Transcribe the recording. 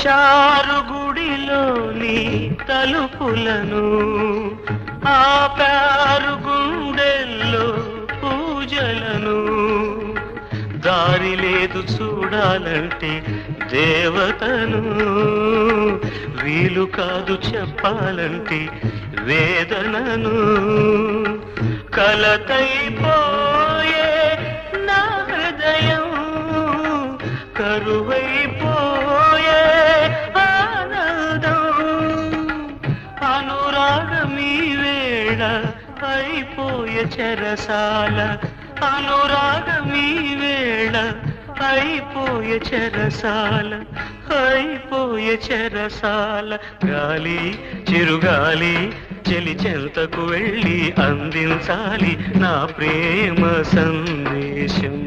తెరచారు గుడిలోని తలుపులను, ఆపారు గుండెల్లో పూజలను. దారి లేదు చూడాలంటే దేవతను, వీలు కాదు చెప్పాలంటే వేదనను. కలతైపోయే నా హృదయం, కరువైపోయే ఆనందం. అనురాగమీ వేళ అయిపోయే చెరసాల, అనురాగమీ వేళ అయిపోయే చెరసాల, అయిపోయే చెరసాల. గాలి చిరుగాలి చెలి చెంతకు వెళ్ళి అందించాలి నా ప్రేమ సందేశం.